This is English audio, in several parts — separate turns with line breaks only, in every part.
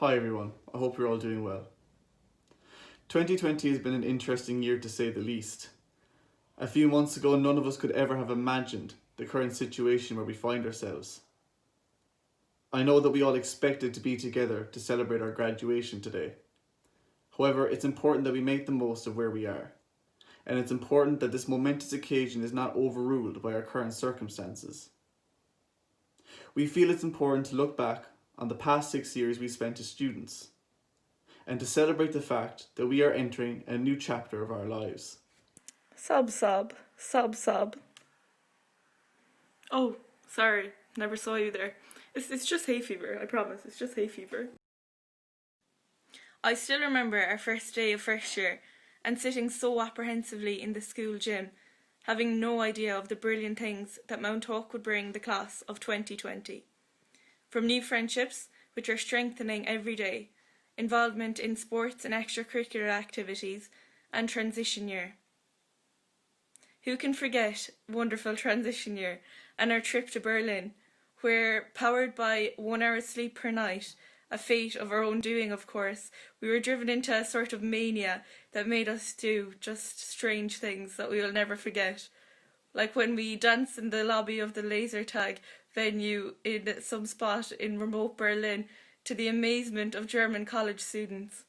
Hi everyone, I hope you're all doing well. 2020 has been an interesting year to say the least. A few months ago, none of us could ever have imagined the current situation where we find ourselves. I know that we all expected to be together to celebrate our graduation today. However, it's important that we make the most of where we are. And it's important that this momentous occasion is not overruled by our current circumstances. We feel it's important to look back on the past 6 years we spent as students, and to celebrate the fact that we are entering a new chapter of our lives.
Sob. Oh, sorry, never saw you there. It's just hay fever, I promise, it's just hay fever. I still remember our first day of first year and sitting so apprehensively in the school gym, having no idea of the brilliant things that Mount Hawk would bring the class of 2020. From new friendships, which are strengthening every day, involvement in sports and extracurricular activities, and transition year. Who can forget wonderful transition year and our trip to Berlin, where, powered by 1 hour sleep per night, a fate of our own doing of course, we were driven into a sort of mania that made us do just strange things that we will never forget. Like when we danced in the lobby of the laser tag venue in some spot in remote Berlin to the amazement of German college students.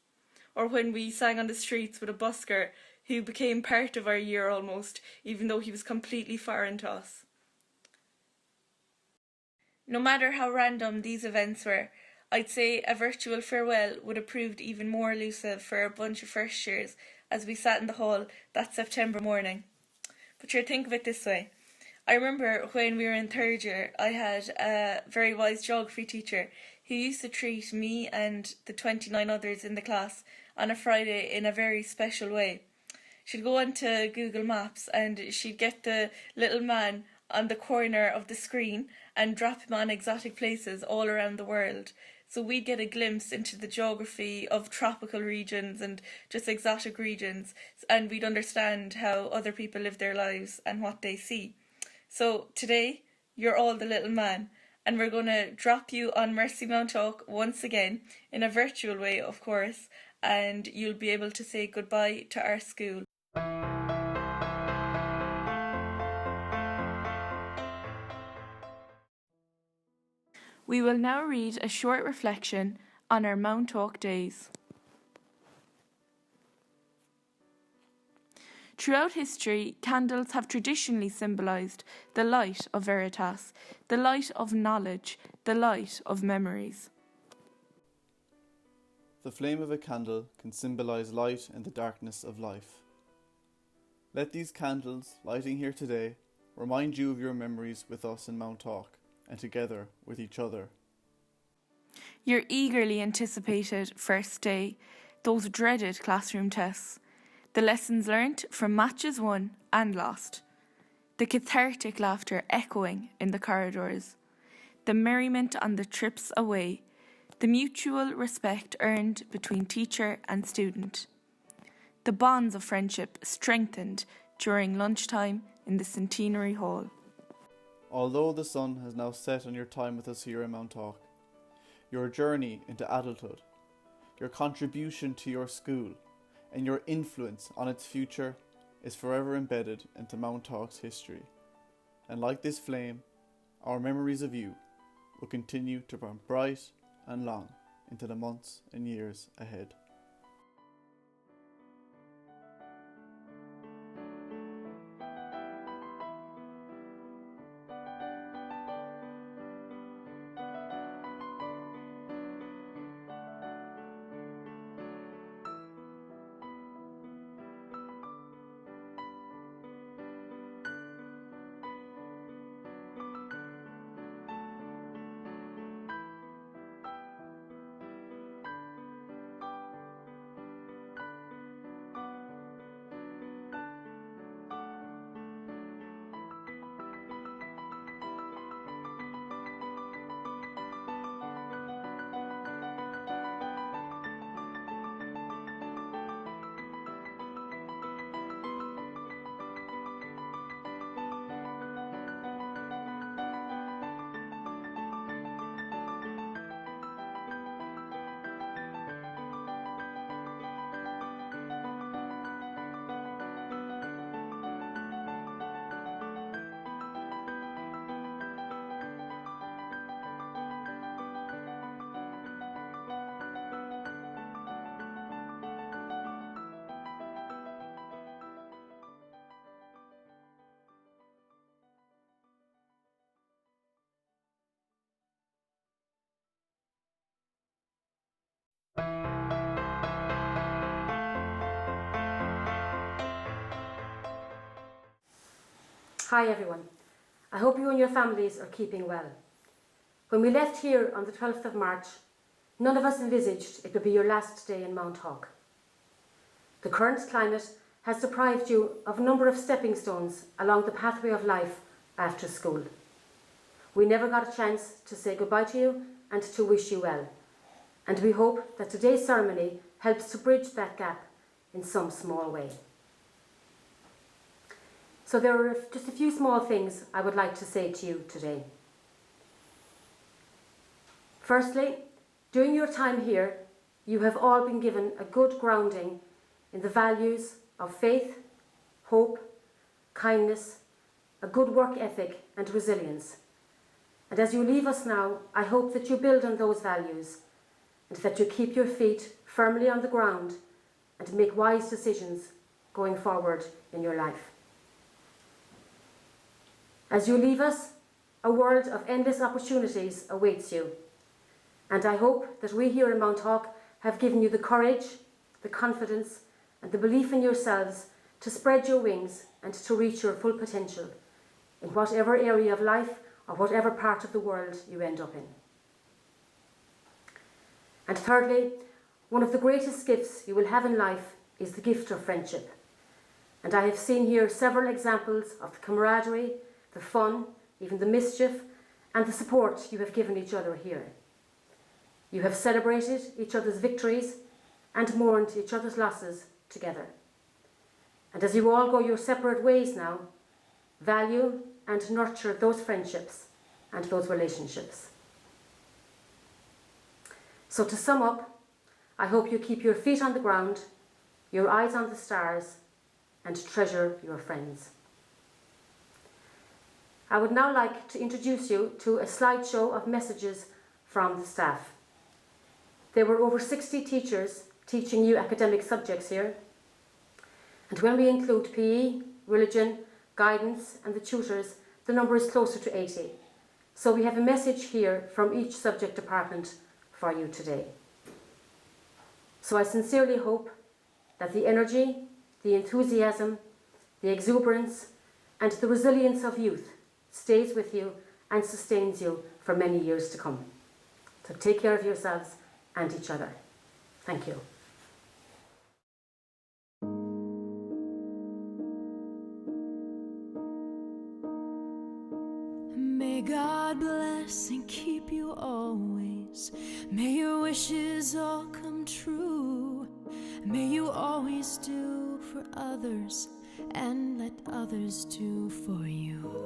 Or when we sang on the streets with a busker who became part of our year almost, even though he was completely foreign to us. No matter how random these events were, I'd say a virtual farewell would have proved even more elusive for a bunch of first years as we sat in the hall that September morning. But sure, think of it this way. I remember when we were in third year, I had a very wise geography teacher who used to treat me and the 29 others in the class on a Friday in a very special way. She'd go onto Google Maps and she'd get the little man on the corner of the screen and drop him on exotic places all around the world. So we'd get a glimpse into the geography of tropical regions and just exotic regions, and we'd understand how other people live their lives and what they see. So today, you're all the little man, and we're going to drop you on Mercy Mount Hawk once again, in a virtual way of course, and you'll be able to say goodbye to our school. We will now read a short reflection on our Mount Hawk days. Throughout history, candles have traditionally symbolised the light of veritas, the light of knowledge, the light of memories.
The flame of a candle can symbolise light in the darkness of life. Let these candles, lighting here today, remind you of your memories with us in Mount Hawk, and together with each other.
Your eagerly anticipated first day, those dreaded classroom tests, the lessons learnt from matches won and lost, the cathartic laughter echoing in the corridors, the merriment on the trips away, the mutual respect earned between teacher and student, the bonds of friendship strengthened during lunchtime in the Centenary Hall.
Although the sun has now set on your time with us here in Mount Hawk, your journey into adulthood, your contribution to your school, and your influence on its future is forever embedded into Mount Hawk's history. And like this flame, our memories of you will continue to burn bright and long into the months and years ahead.
Hi everyone. I hope you and your families are keeping well. When we left here on the 12th of March, none of us envisaged it would be your last day in Mount Hawk. The current climate has deprived you of a number of stepping stones along the pathway of life after school. We never got a chance to say goodbye to you and to wish you well, and we hope that today's ceremony helps to bridge that gap in some small way. So there are just a few small things I would like to say to you today. Firstly, during your time here, you have all been given a good grounding in the values of faith, hope, kindness, a good work ethic and resilience. And as you leave us now, I hope that you build on those values and that you keep your feet firmly on the ground and make wise decisions going forward in your life. As you leave us, a world of endless opportunities awaits you. And I hope that we here in Mount Hawk have given you the courage, the confidence, and the belief in yourselves to spread your wings and to reach your full potential in whatever area of life or whatever part of the world you end up in. And thirdly, one of the greatest gifts you will have in life is the gift of friendship. And I have seen here several examples of the camaraderie, the fun, even the mischief, and the support you have given each other here. You have celebrated each other's victories and mourned each other's losses together. And as you all go your separate ways now, value and nurture those friendships and those relationships. So to sum up, I hope you keep your feet on the ground, your eyes on the stars, and treasure your friends. I would now like to introduce you to a slideshow of messages from the staff. There were over 60 teachers teaching you academic subjects here. And when we include PE, religion, guidance and the tutors, the number is closer to 80. So we have a message here from each subject department for you today. So I sincerely hope that the energy, the enthusiasm, the exuberance and the resilience of youth stays with you and sustains you for many years to come. So take care of yourselves and each other. Thank you.
May God bless and keep you always. May your wishes all come true. May you always do for others and let others do for you.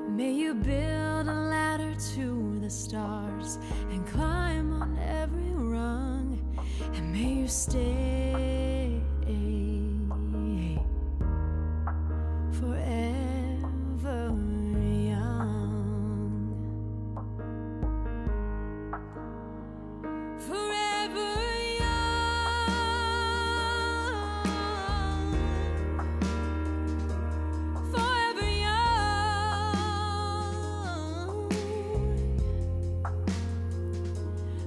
May you build a ladder to the stars and climb on every rung. And may you stay forever young. Forever young. Forever young.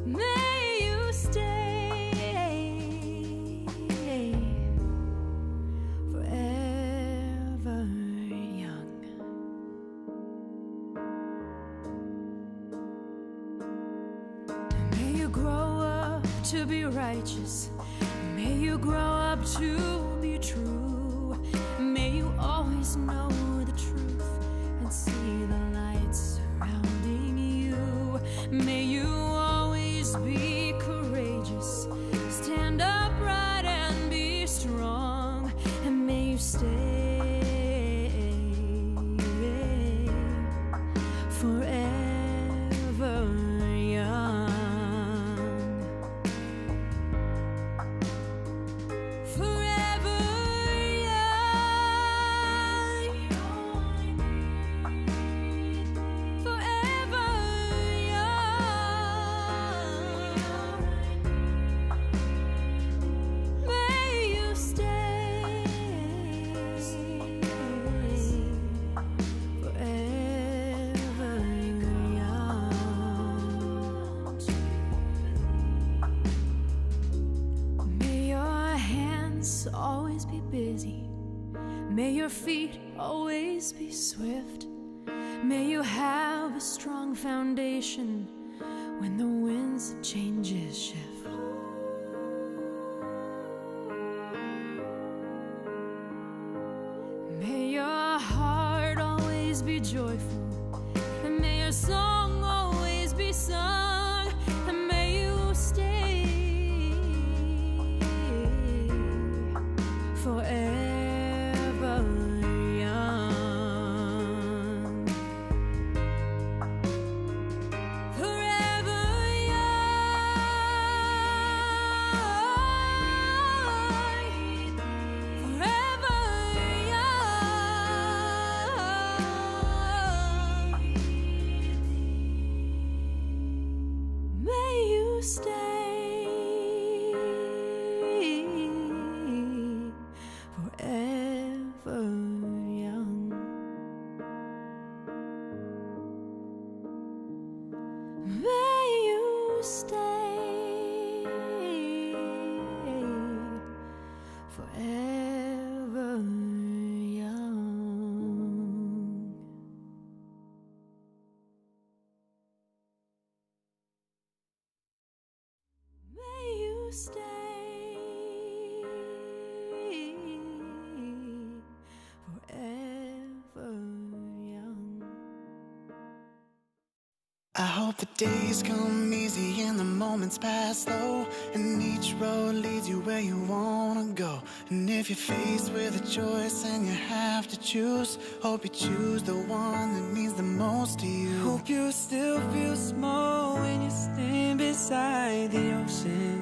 May you stay forever young. May you grow up to be righteous. May you grow up to be true. May you always know the truth and see the light surrounding you. May you always be courageous. Stand upright and be strong. And may you stay forever young. Forever young. Forever young. May your feet always be swift. May you have a strong foundation when the winds of changes shift. May your heart always be joyful, and may your song always be sung, and may you stay forever young. Forever young. Forever young. May you stay forever young. May you stay forever young. May you stay forever young.
I hope the days come easy and the moments pass slow, and each road leads you where you wanna go. And if you're faced with a choice and you have to choose, hope you choose the one that means the most to you.
Hope you still feel small when you stand beside the ocean.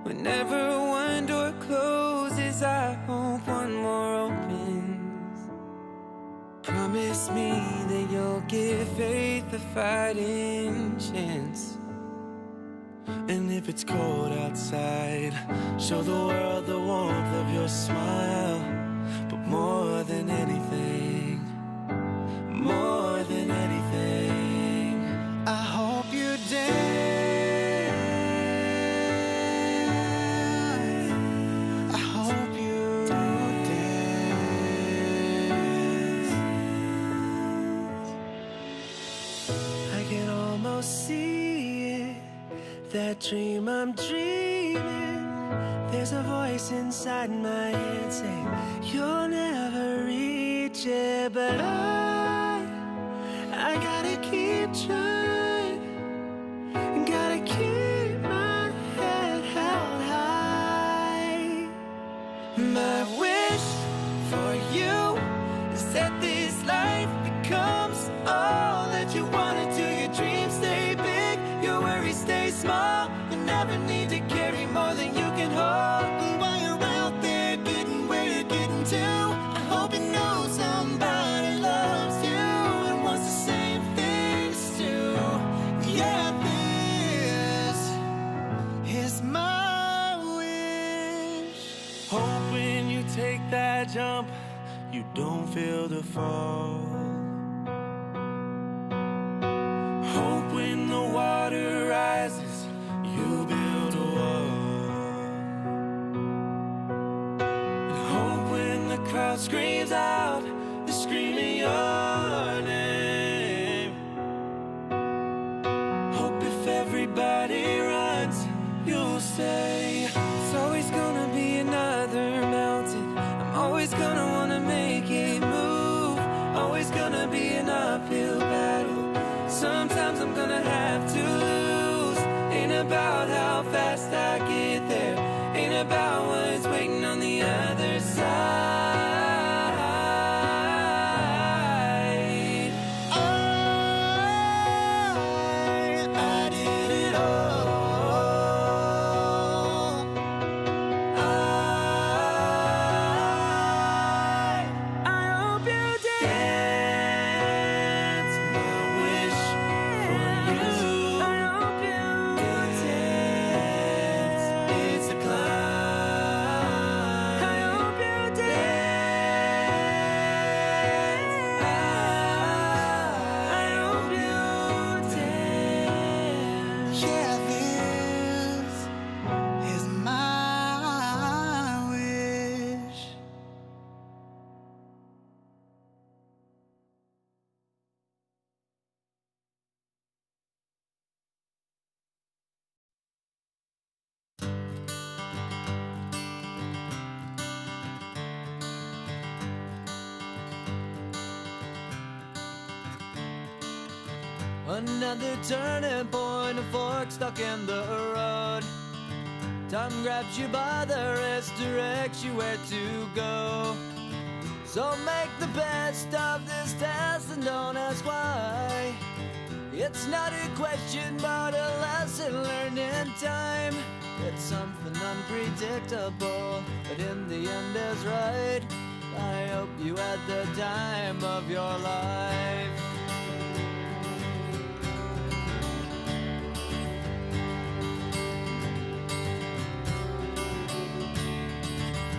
Whenever one door closes, I hope one more opens. Promise me that you'll give faith a fighting chance. And if it's cold outside, show the world the warmth of your smile. But more than anything, more than anything,
I hope you dance. I hope you dance.
I can almost see it, that dream I'm dreaming. There's a voice inside my head saying you'll never reach it, but I gotta keep trying, gotta keep my head held high. My wish for you is that this life becomes all that you wanna do. Your dreams stay big, your worries stay small. You never need to carry more than you can hold.
And while you're out there getting where you're getting to, I hope you know somebody loves you and wants the same things too. Yeah, this is my wish.
Hope when you take that jump, you don't feel the fall. Hope when the water rises, you build a wall. And hope when the crowd screams out, they're screaming your name. Hope if everybody runs, you'll say it's always gonna be another mountain. I'm always gonna wanna make it move. Always gonna be an uphill battle. Sometimes I'm gonna have to lose. Ain't about how fast I get there, ain't about what's waiting on the other side.
I did it all.
I hope you dance. My wish for you. I hope you dance. It's a climb. Another turning point, a fork stuck in the road. Time grabs you by the wrist, directs you where to go. So make the best of this test and don't ask why. It's not a question but a lesson learned in time. It's something unpredictable, but in the end is right. I hope you had the time of your life.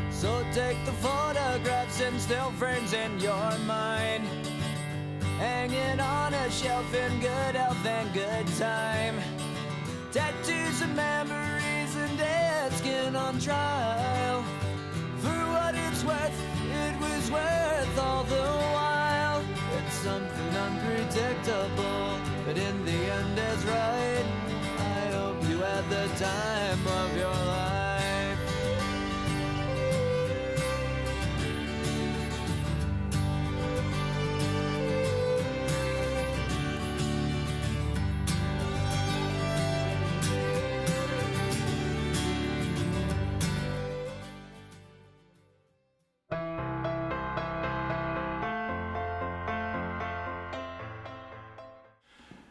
So take the photographs and still frames in your mind, hanging on a shelf in good health and good time. Tattoos and memories and dead skin on trial. For what it's worth, it was worth all the while. It's something unpredictable, but in the end is right. I hope you had the time of your life.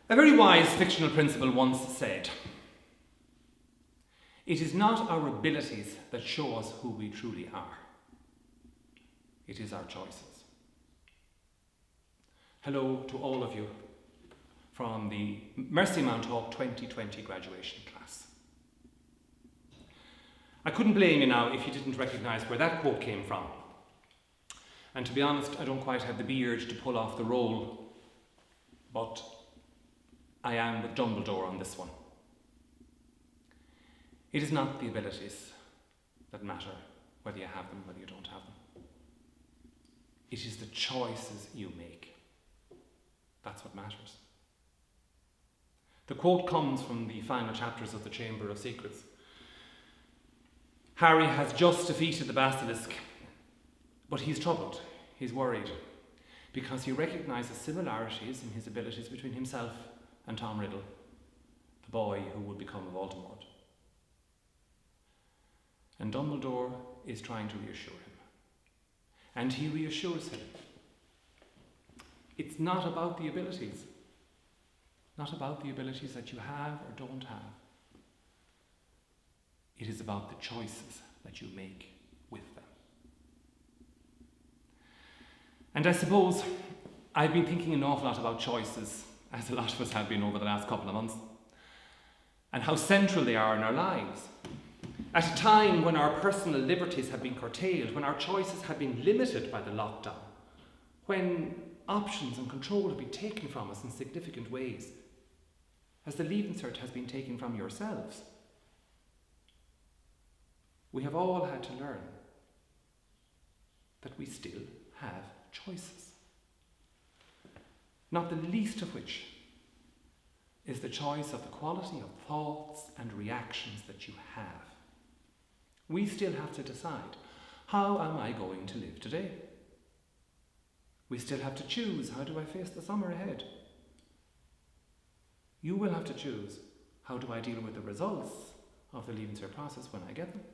A very wise fictional principal once said, "It is not our abilities that show us who we truly are. It is our choices." Hello to all of you from the Mercy Mount Hawk 2020 graduation class. I couldn't blame you now if you didn't recognise where that quote came from. And to be honest, I don't quite have the beard to pull off the role, but I am with Dumbledore on this one. It is not the abilities that matter, whether you have them, whether you don't have them. It is the choices you make. That's what matters. The quote comes from the final chapters of the Chamber of Secrets. Harry has just defeated the basilisk, but he's troubled, he's worried, because he recognises similarities in his abilities between himself and Tom Riddle, the boy who would become Voldemort. And Dumbledore is trying to reassure him. And he reassures him. It's not about the abilities. Not about the abilities that you have or don't have. It is about the choices that you make with them. And I suppose I've been thinking an awful lot about choices, as a lot of us have been over the last couple of months, and how central they are in our lives. At a time when our personal liberties have been curtailed, when our choices have been limited by the lockdown, when options and control have been taken from us in significant ways, as the Leaving Cert has been taken from yourselves, we have all had to learn that we still have choices. Not the least of which is the choice of the quality of thoughts and reactions that you have. We still have to decide, how am I going to live today? We still have to choose, how do I face the summer ahead? You will have to choose, how do I deal with the results of the Leaving Cert process when I get them?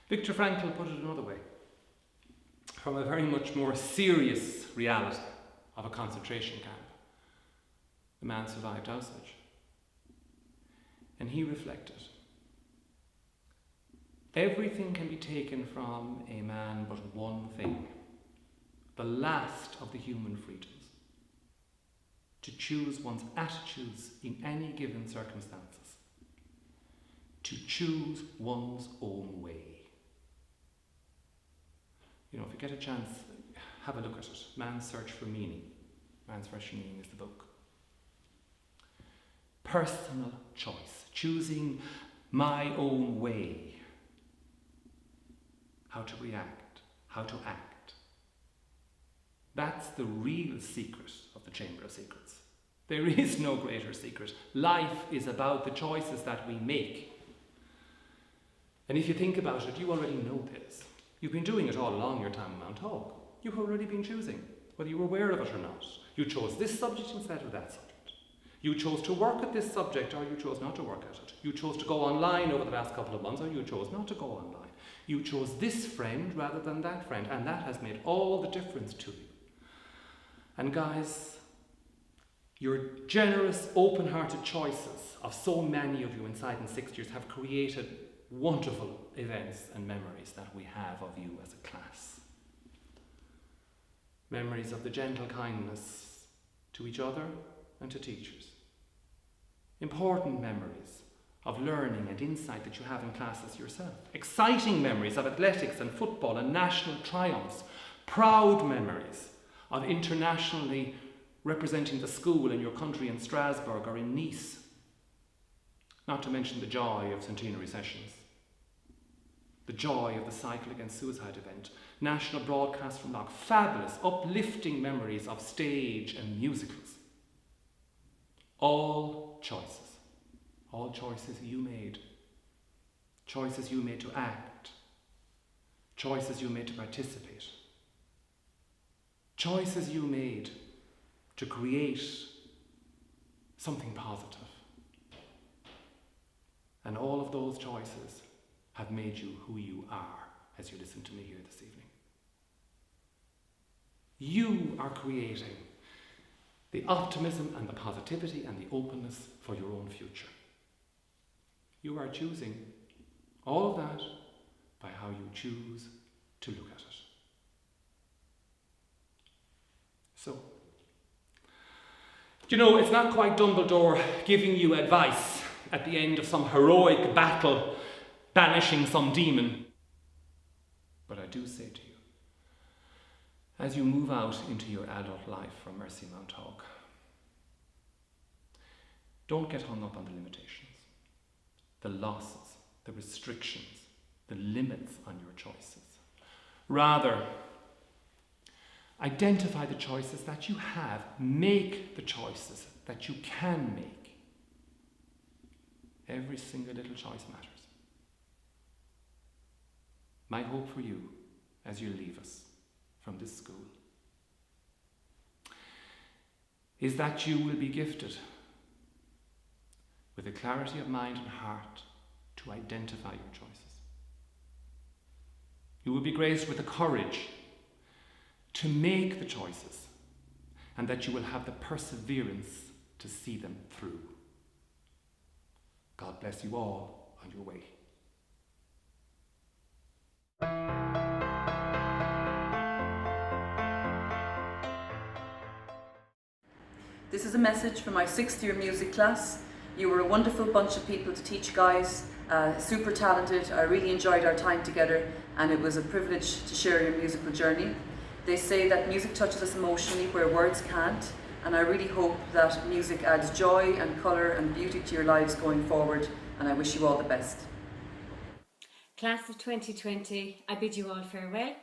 Viktor Frankl put it another way, from a very much more serious reality of a concentration camp. The man survived Auschwitz. And he reflected, everything can be taken from a man but one thing, the last of the human freedoms, to choose one's attitudes in any given circumstances, to choose one's own way. You know, if you get a chance, have a look at it. Man's Search for Meaning. Man's Search for Meaning is the book. Personal choice, choosing my own way. How to react, how to act. That's the real secret of the Chamber of Secrets. There is no greater secret. Life is about the choices that we make. And if you think about it, you already know this. You've been doing it all along your time in Mount Hawk. You've already been choosing. whether you were aware of it or not. You chose this subject instead of that subject. You chose to work at this subject or you chose not to work at it. You chose to go online over the last couple of months or you chose not to go online. You chose this friend rather than that friend, and that has made all the difference to you. And guys, your generous, open-hearted choices of so many of you inside in 6 years have created wonderful events and memories that we have of you as a class. Memories of the gentle kindness to each other and to teachers. Important memories of learning and insight that you have in classes yourself. Exciting memories of athletics and football and national triumphs. Proud memories of internationally representing the school in your country in Strasbourg or in Nice. Not to mention the joy of centenary sessions. The joy of the Cycle Against Suicide event. National broadcast from Loch. Fabulous, uplifting memories of stage and musicals. All choices. All choices you made. Choices you made to act. Choices you made to participate. Choices you made to create something positive. And all of those choices have made you who you are as you listen to me here this evening. You are creating the optimism and the positivity and the openness for your own future. You are choosing all of that by how you choose to look at it. So, you know, it's not quite Dumbledore giving you advice at the end of some heroic battle, banishing some demon. But I do say to you, as you move out into your adult life from Mercy Mount Hog, don't get hung up on the limitations, the losses, the restrictions, the limits on your choices. Rather, identify the choices that you have, make the choices that you can make. Every single little choice matters. My hope for you as you leave us from this school is that you will be gifted with a clarity of mind and heart to identify your choices. You will be graced with the courage to make the choices, and that you will have the perseverance to see them through. God bless you all on your way.
This is a message from my 6th year music class. You were a wonderful bunch of people to teach, guys. Super talented. I really enjoyed our time together, and it was a privilege to share your musical journey. They say that music touches us emotionally where words can't, and I really hope that music adds joy and colour and beauty to your lives going forward, and I wish you all the best.
Class of 2020, I bid you all farewell.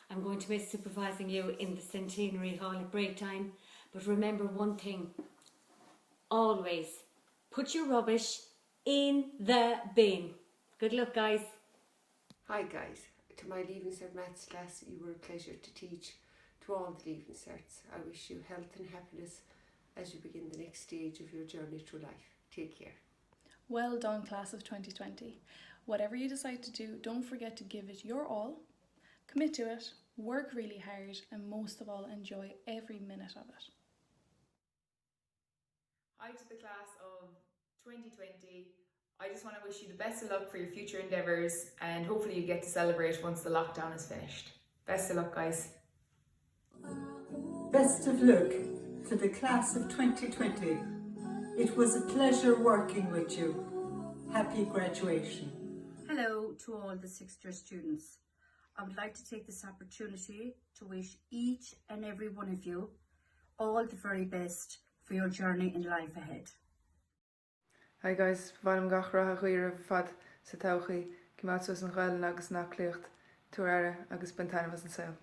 I'm going to miss supervising you in the Centenary Hall at break time, but remember one thing, always put your rubbish in the bin. Good luck, guys.
Hi guys, to my Leaving Cert Maths class, you were a pleasure to teach. To all the Leaving Certs, I wish you health and happiness as you begin the next stage of your journey through life. Take care.
Well done, class of 2020. Whatever you decide to do, don't forget to give it your all, commit to it, work really hard, and most of all, enjoy every minute of it.
Hi to the class of 2020. I just want to wish you the best of luck for your future endeavours, and hopefully you get to celebrate once the lockdown is finished. Best of luck, guys.
Best of luck to the class of 2020. It was a pleasure working with you. Happy graduation.
Hello to all the 6th year students. I would like to take this opportunity to wish each and every one of you all the very best for your journey in life ahead.
Hi guys, bhaim gach ratha chuir fad sa tauchaí, címatsos an ghail agus nachlíocht, tuaire agus bentanimos an sail.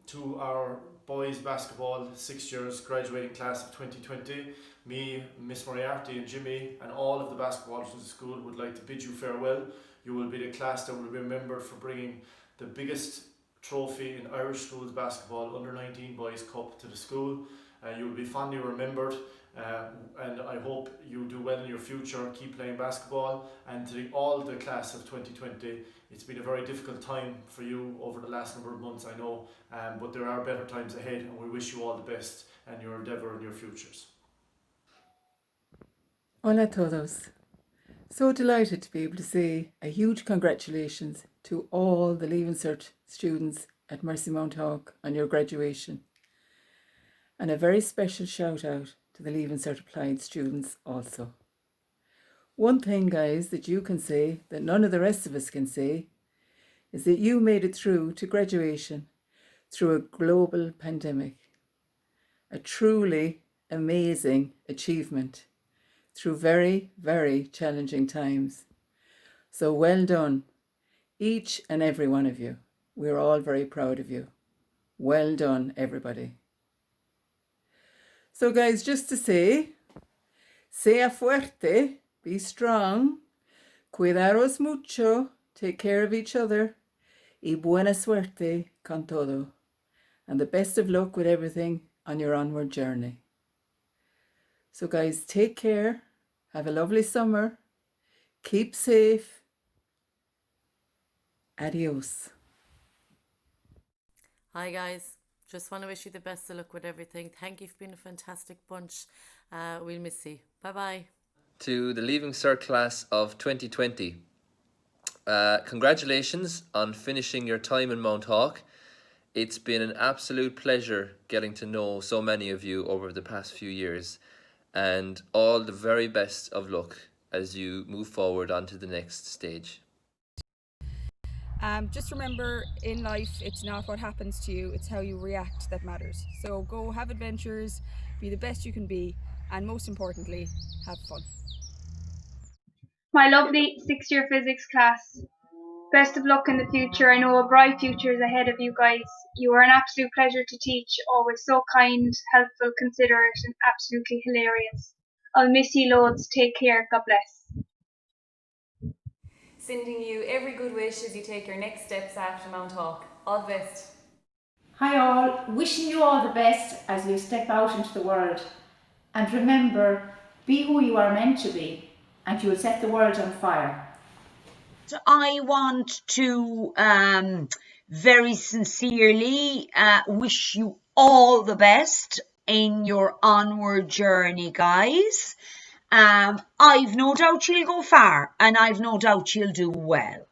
To our boys basketball 6 years graduating class of 2020, me, Miss Moriarty and Jimmy and all of the basketballers in the school would like to bid you farewell. You will be the class that will be remembered for bringing the biggest trophy in Irish Schools Basketball Under-19 Boys Cup to the school. You will be fondly remembered, and I hope you do well in your future, keep playing basketball. And to all the class of 2020, it's been a very difficult time for you over the last number of months, I know, but there are better times ahead, and we wish you all the best in your endeavour and your futures.
Hola a todos. So delighted to be able to say a huge congratulations to all the Leaving Cert students at Mercy Mount Hawk on your graduation. And a very special shout out to the Leaving Cert Applied students also. One thing, guys, that you can say that none of the rest of us can say is that you made it through to graduation through a global pandemic. A truly amazing achievement through very, very challenging times. So well done, each and every one of you. We're all very proud of you. Well done, everybody. So guys, just to say, sea fuerte, be strong, cuidaros mucho, take care of each other, y buena suerte con todo. And the best of luck with everything on your onward journey. So guys, take care, have a lovely summer, keep safe, adios.
Hi guys, just want to wish you the best of luck with everything. Thank you for being a fantastic bunch. We'll miss you. Bye bye.
To the Leaving Cert class of 2020. Congratulations on finishing your time in Mount Hawk. It's been an absolute pleasure getting to know so many of you over the past few years, and all the very best of luck as you move forward onto the next stage.
Just remember, in life, it's not what happens to you, it's how you react that matters. So go have adventures, be the best you can be, and most importantly, have fun.
My lovely 6th-year physics class, best of luck in the future. I know a bright future is ahead of you guys. You are an absolute pleasure to teach, always so kind, helpful, considerate, and absolutely hilarious. I'll miss you loads. Take care. God bless.
Sending you every good wish as you take your next steps after Mount Hawk. All the best.
Hi all, wishing you all the best as you step out into the world. And remember, be who you are meant to be, and you will set the world on fire.
I want to very sincerely wish you all the best in your onward journey, guys. I've no doubt you'll go far, and I've no doubt you'll do well.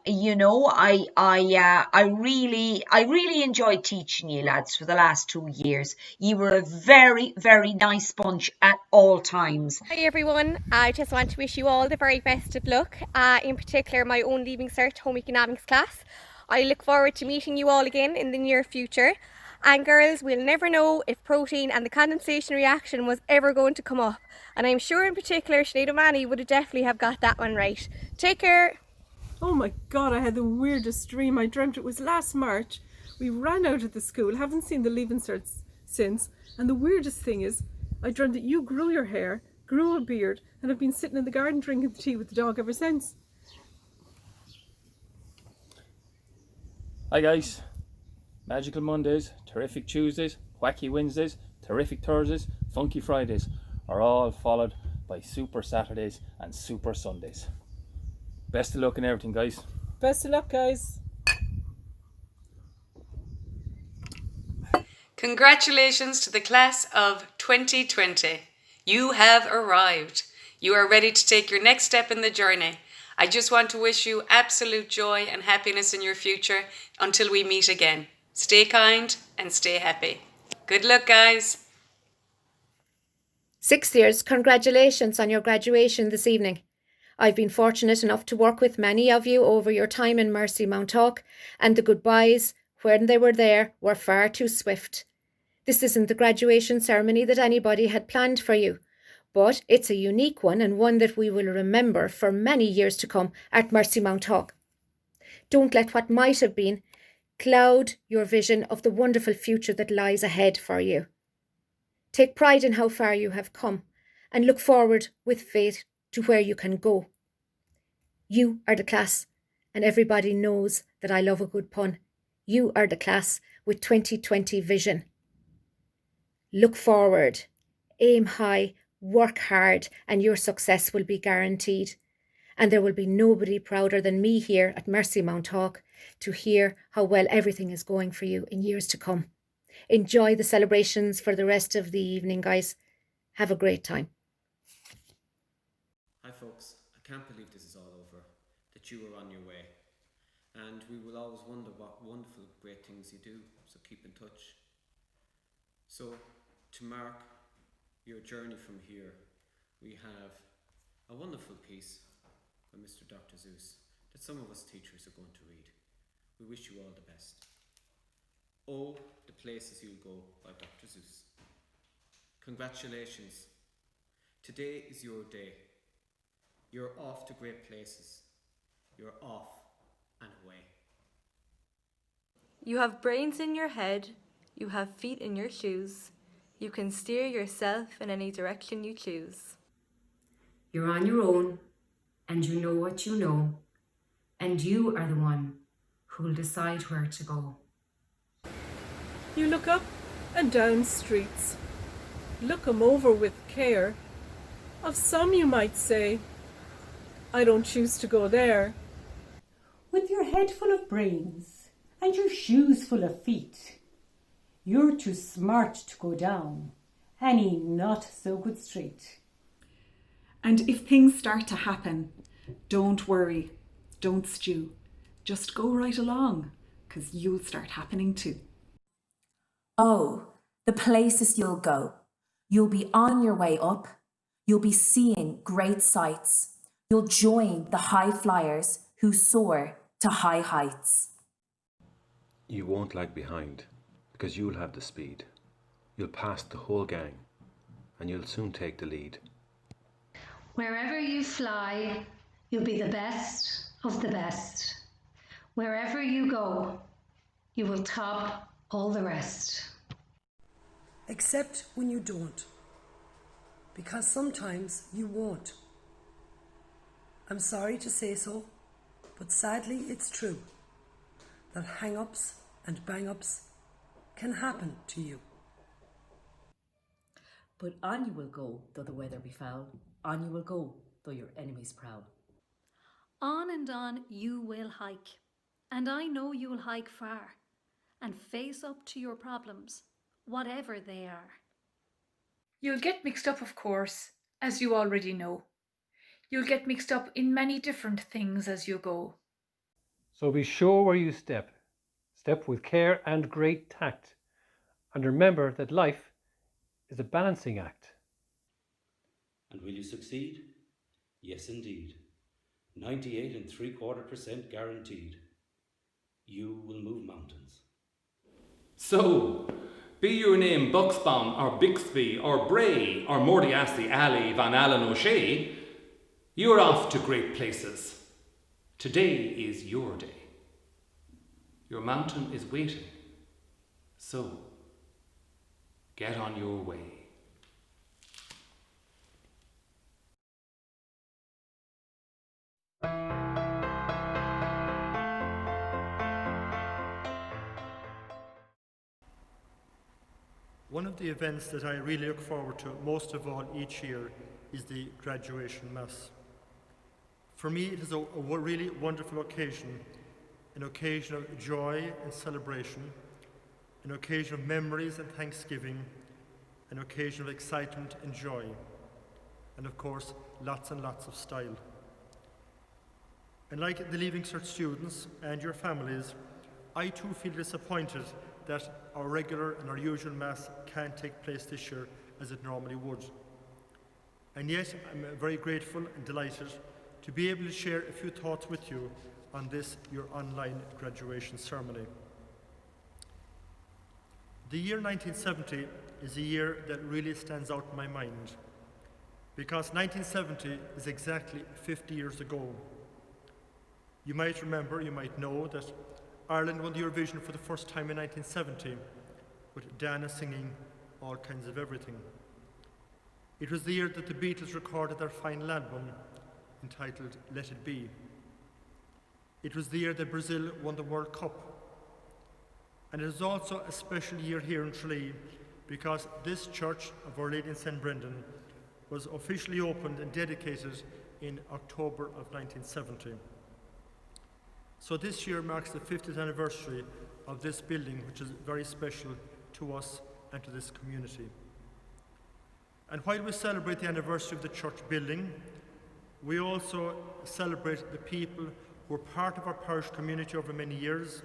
You know, I really enjoyed teaching you lads for the last 2 years. You were a very, very nice bunch at all times.
Hi everyone, I just want to wish you all the very best of luck, in particular my own Leaving Cert Home Economics class. I look forward to meeting you all again in the near future. And girls, we'll never know if protein and the condensation reaction was ever going to come up. And I'm sure in particular Sinead O'Mahony would have definitely have got that one right. Take care.
Oh my god, I had the weirdest dream. I dreamt it was last March. We ran out of the school, haven't seen the Leaving Certs since. And the weirdest thing is, I dreamt that you grew your hair, grew a beard, and have been sitting in the garden drinking the tea with the dog ever since.
Hi guys. Magical Mondays, terrific Tuesdays, wacky Wednesdays, terrific Thursdays, funky Fridays are all followed by super Saturdays and super Sundays. Best of luck in everything, guys.
Best of luck, guys.
Congratulations to the class of 2020. You have arrived. You are ready to take your next step in the journey. I just want to wish you absolute joy and happiness in your future until we meet again. Stay kind and stay happy. Good luck, guys.
6th years, congratulations on your graduation this evening. I've been fortunate enough to work with many of you over your time in Mercy Mount Hawk, and the goodbyes, when they were there, were far too swift. This isn't the graduation ceremony that anybody had planned for you, but it's a unique one and one that we will remember for many years to come at Mercy Mount Hawk. Don't let what might have been cloud your vision of the wonderful future that lies ahead for you. Take pride in how far you have come and look forward with faith to where you can go. You are the class and everybody knows that I love a good pun. You are the class with 2020 vision. Look forward, aim high, work hard, and your success will be guaranteed. And there will be nobody prouder than me here at Mercy Mount Hawk to hear how well everything is going for you in years to come. Enjoy the celebrations for the rest of the evening, guys. Have a great time.
Hi folks, I can't believe this is all over, that you are on your way. And we will always wonder what wonderful, great things you do, so keep in touch. So, to mark your journey from here, we have a wonderful piece by Mr. Dr. Seuss that some of us teachers are going to read. We wish you all the best. Oh, the places you'll go by Dr. Seuss. Congratulations. Today is your day. You're off to great places. You're off and away.
You have brains in your head, you have feet in your shoes. You can steer yourself in any direction you choose.
You're on your own, and you know what you know, and you are the one who will decide where to go.
You look up and down streets, look 'em over with care. Of some you might say, I don't choose to go there.
With your head full of brains and your shoes full of feet, you're too smart to go down any not so good street.
And if things start to happen, don't worry, don't stew. Just go right along, 'cause you'll start happening too.
Oh, the places you'll go. You'll be on your way up. You'll be seeing great sights. You'll join the high flyers who soar to high heights.
You won't lag behind, because you'll have the speed. You'll pass the whole gang, and you'll soon take the lead.
Wherever you fly, you'll be the best of the best. Wherever you go, you will top all the rest.
Except when you don't, because sometimes you won't. I'm sorry to say so, but sadly it's true that hang-ups and bang-ups can happen to you.
But on you will go, though the weather be foul. On you will go, though your enemies prowl.
On and on you will hike, and I know you'll hike far, and face up to your problems, whatever they are.
You'll get mixed up, of course, as you already know. You'll get mixed up in many different things as you go.
So be sure where you step. Step with care and great tact. And remember that life is a balancing act.
And will you succeed? Yes, indeed. 98.75% guaranteed. You will move mountains.
So, be your name Buxbaum or Bixby or Bray or Mordiassi Ali Van Allen O'Shea, you're off to great places. Today is your day. Your mountain is waiting. So, get on your way.
One of the events that I really look forward to most of all each year is the graduation mass. For me, it is a really wonderful occasion, an occasion of joy and celebration, an occasion of memories and thanksgiving, an occasion of excitement and joy, and of course, lots and lots of style. And like the Leaving Cert students and your families, I too feel disappointed that our regular and our usual mass can't take place this year as it normally would. And yet, I'm very grateful and delighted to be able to share a few thoughts with you on this, your online graduation ceremony. The year 1970 is a year that really stands out in my mind, because 1970 is exactly 50 years ago. You might remember, you might know that Ireland won the Eurovision for the first time in 1970, with Dana singing All Kinds of Everything. It was the year that the Beatles recorded their final album, entitled Let It Be. It was the year that Brazil won the World Cup. And it is also a special year here in Tralee because this church of Our Lady in St. Brendan was officially opened and dedicated in October of 1970. So this year marks the 50th anniversary of this building, which is very special to us and to this community. And while we celebrate the anniversary of the church building, we also celebrate the people who were part of our parish community over many years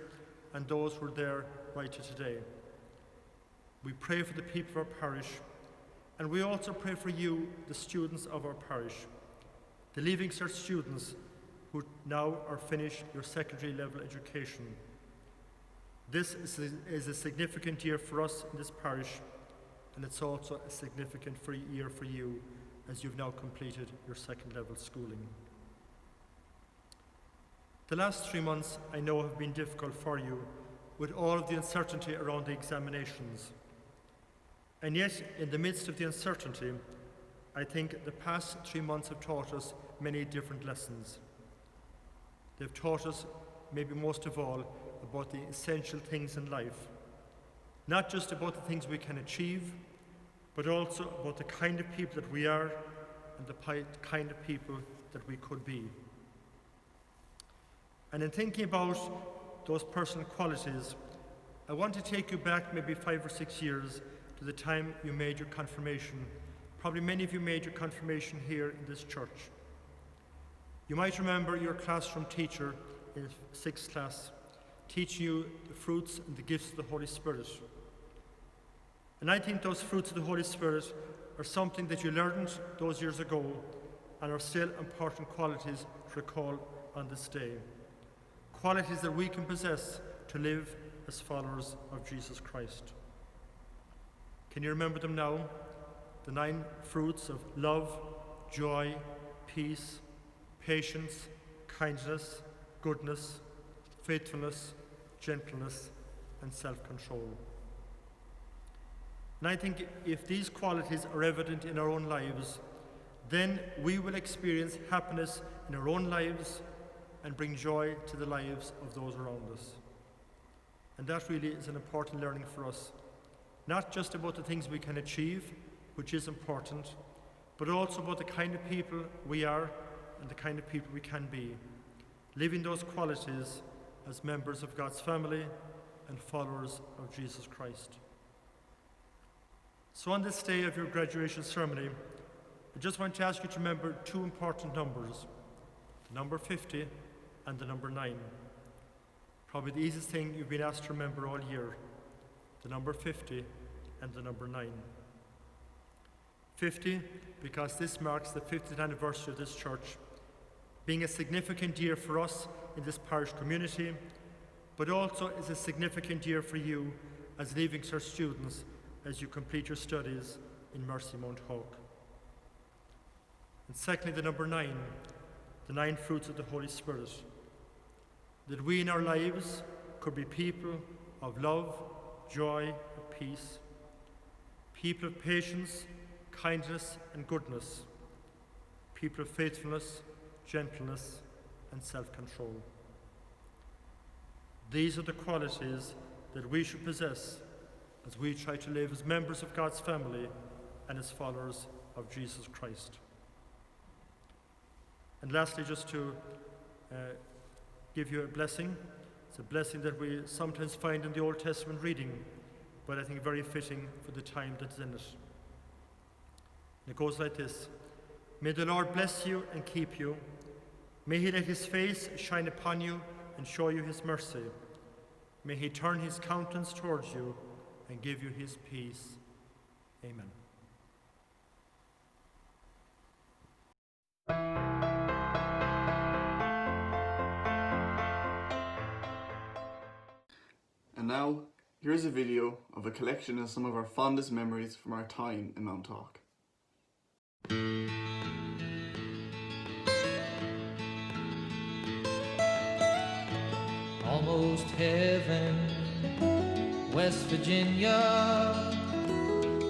and those who are there right to today. We pray for the people of our parish, and we also pray for you, the students of our parish, the Leaving Cert students who now are finished your secondary level education. This is a significant year for us in this parish, and it's also a significant year for you as you've now completed your second level schooling. The last 3 months I know have been difficult for you with all of the uncertainty around the examinations. And yet, in the midst of the uncertainty, I think the past 3 months have taught us many different lessons. They've taught us, maybe most of all, about the essential things in life. Not just about the things we can achieve, but also about the kind of people that we are and the kind of people that we could be. And in thinking about those personal qualities, I want to take you back maybe 5 or 6 years to the time you made your confirmation. Probably many of you made your confirmation here in this church. You might remember your classroom teacher in 6th class teaching you the fruits and the gifts of the Holy Spirit. And I think those fruits of the Holy Spirit are something that you learned those years ago and are still important qualities to recall on this day. Qualities that we can possess to live as followers of Jesus Christ. Can you remember them now? The 9 fruits of love, joy, peace, patience, kindness, goodness, faithfulness, gentleness, and self-control. And I think if these qualities are evident in our own lives, then we will experience happiness in our own lives and bring joy to the lives of those around us. And that really is an important learning for us. Not just about the things we can achieve, which is important, but also about the kind of people we are and the kind of people we can be, living those qualities as members of God's family and followers of Jesus Christ. So on this day of your graduation ceremony, I just want to ask you to remember 2 important numbers, the number 50 and the number 9. Probably the easiest thing you've been asked to remember all year, the number 50 and the number 9. 50, because this marks the 50th anniversary of this church, being a significant year for us in this parish community, but also is a significant year for you as Leaving Cert students as you complete your studies in Mercy Mount Hawk. And secondly, the number 9, the 9 fruits of the Holy Spirit, that we in our lives could be people of love, joy, and peace, people of patience, kindness, and goodness, people of faithfulness, gentleness, and self-control. These are the qualities that we should possess as we try to live as members of God's family and as followers of Jesus Christ. And lastly, just to give you a blessing. It's a blessing that we sometimes find in the Old Testament reading, but I think very fitting for the time that's in it. And it goes like this: May the Lord bless you and keep you. May he let his face shine upon you and show you his mercy. May he turn his countenance towards you and give you his peace. Amen.
And now, here's a video of a collection of some of our fondest memories from our time in Mount Hawk.
Almost heaven, West Virginia,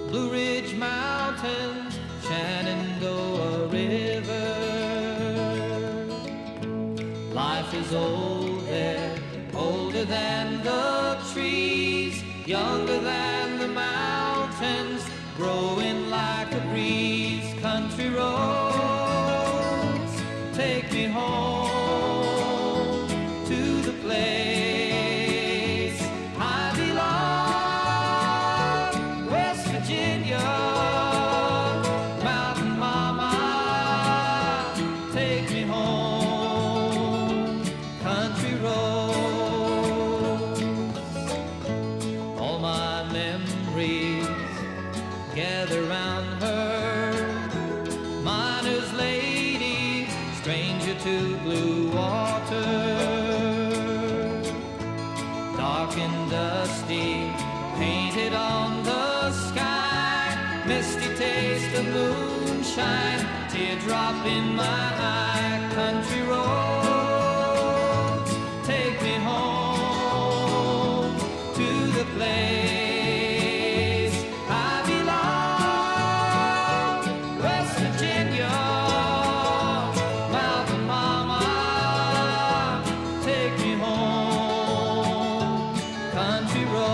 Blue Ridge Mountains, Shenandoah River. Life life is old there, older than the trees, younger than the mountains, growing like a breeze. Country roads, take me home to the place I belong, West Virginia. Mountain mama, take me home, country roads. All my memories gather round her, miner's lady, stranger to blue water. Dark and dusty, painted on the sky, misty taste of moonshine, teardrop in my eye. Country roads, take me home to the place I belong, West Virginia. Mountain mama, take me home, country roads.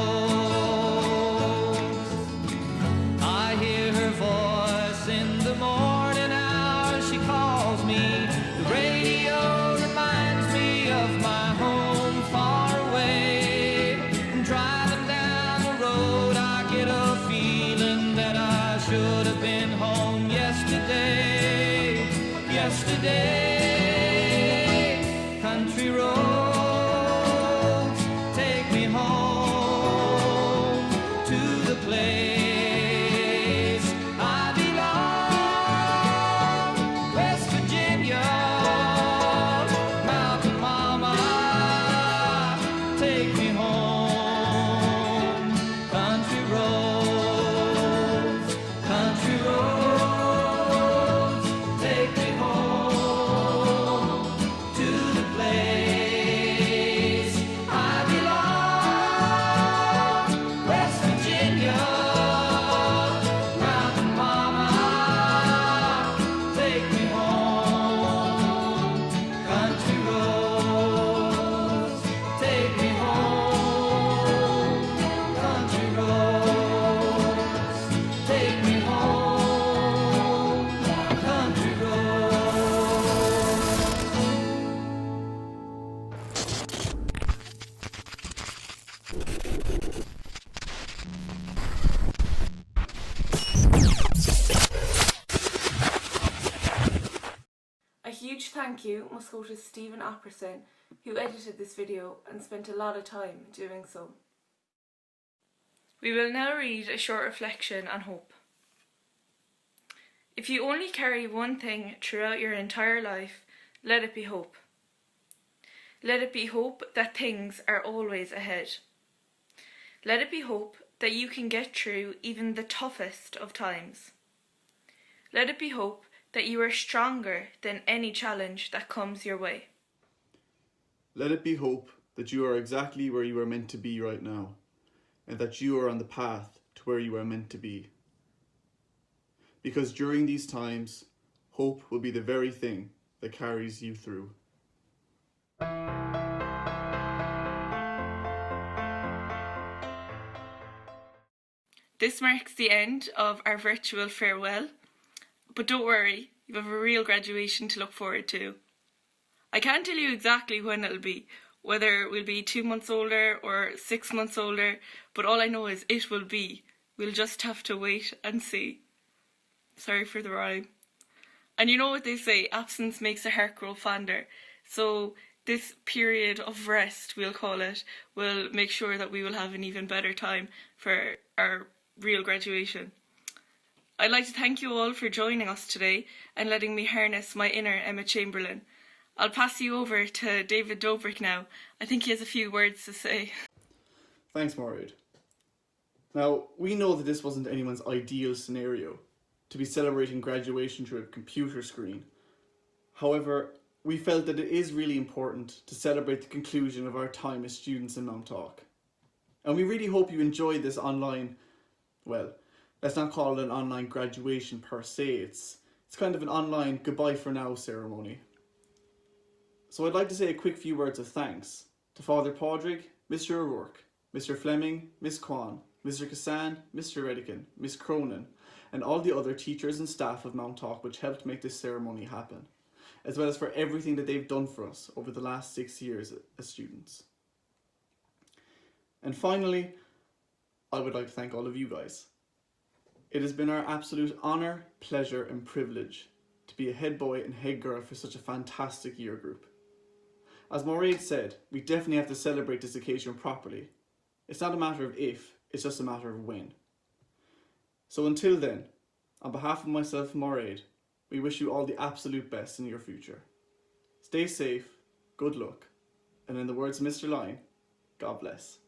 I hear her voice in the morning hours, she calls me. The radio reminds me of my home far away. And driving down the road, I get a feeling that I should have been home yesterday. Yesterday, country roads, take me home to the place I belong, West Virginia. Mountain mama, take me home, country roads, country roads, take me home to the place I belong, West Virginia. Mountain mama, take me home, country roads, take me home, country roads, take me home, country roads.
A huge thank you must go to Stephen Apperson, who edited this video and spent a lot of time doing so. We will now read a short reflection on hope. If you only carry one thing throughout your entire life, let it be hope. Let it be hope that things are always ahead. Let it be hope that you can get through even the toughest of times. Let it be hope that you are stronger than any challenge that comes your way.
Let it be hope that you are exactly where you are meant to be right now, and that you are on the path to where you are meant to be. Because during these times, hope will be the very thing that carries you through.
This marks the end of our virtual farewell, but don't worry, you have a real graduation to look forward to. I can't tell you exactly when it'll be, whether we'll be 2 months older or 6 months older, but all I know is it will be. We'll just have to wait and see. Sorry for the rhyme. And you know what they say, absence makes the heart grow fonder. So this period of rest, we'll call it, will make sure that we will have an even better time for our real graduation. I'd like to thank you all for joining us today and letting me harness my inner Emma Chamberlain. I'll pass you over to David Dobrik now. I think he has a few words to say.
Thanks, Maureen. Now, we know that this wasn't anyone's ideal scenario, to be celebrating graduation through a computer screen. However, we felt that it is really important to celebrate the conclusion of our time as students in Mount Talk. And we really hope you enjoyed this online, well, let's not call it an online graduation per se, it's kind of an online goodbye for now ceremony. So I'd like to say a quick few words of thanks to Father Padraig, Mr. O'Rourke, Mr. Fleming, Miss Kwan, Mr. Kassan, Mr. Redican, Miss Cronin, and all the other teachers and staff of Mount Talk which helped make this ceremony happen, as well as for everything that they've done for us over the last 6 years as students. And finally, I would like to thank all of you guys. It has been our absolute honour, pleasure and privilege to be a head boy and head girl for such a fantastic year group. As Mairead said, we definitely have to celebrate this occasion properly. It's not a matter of if, it's just a matter of when. So until then, on behalf of myself and Mairead, we wish you all the absolute best in your future. Stay safe, good luck, and in the words of Mr. Lyon, God bless.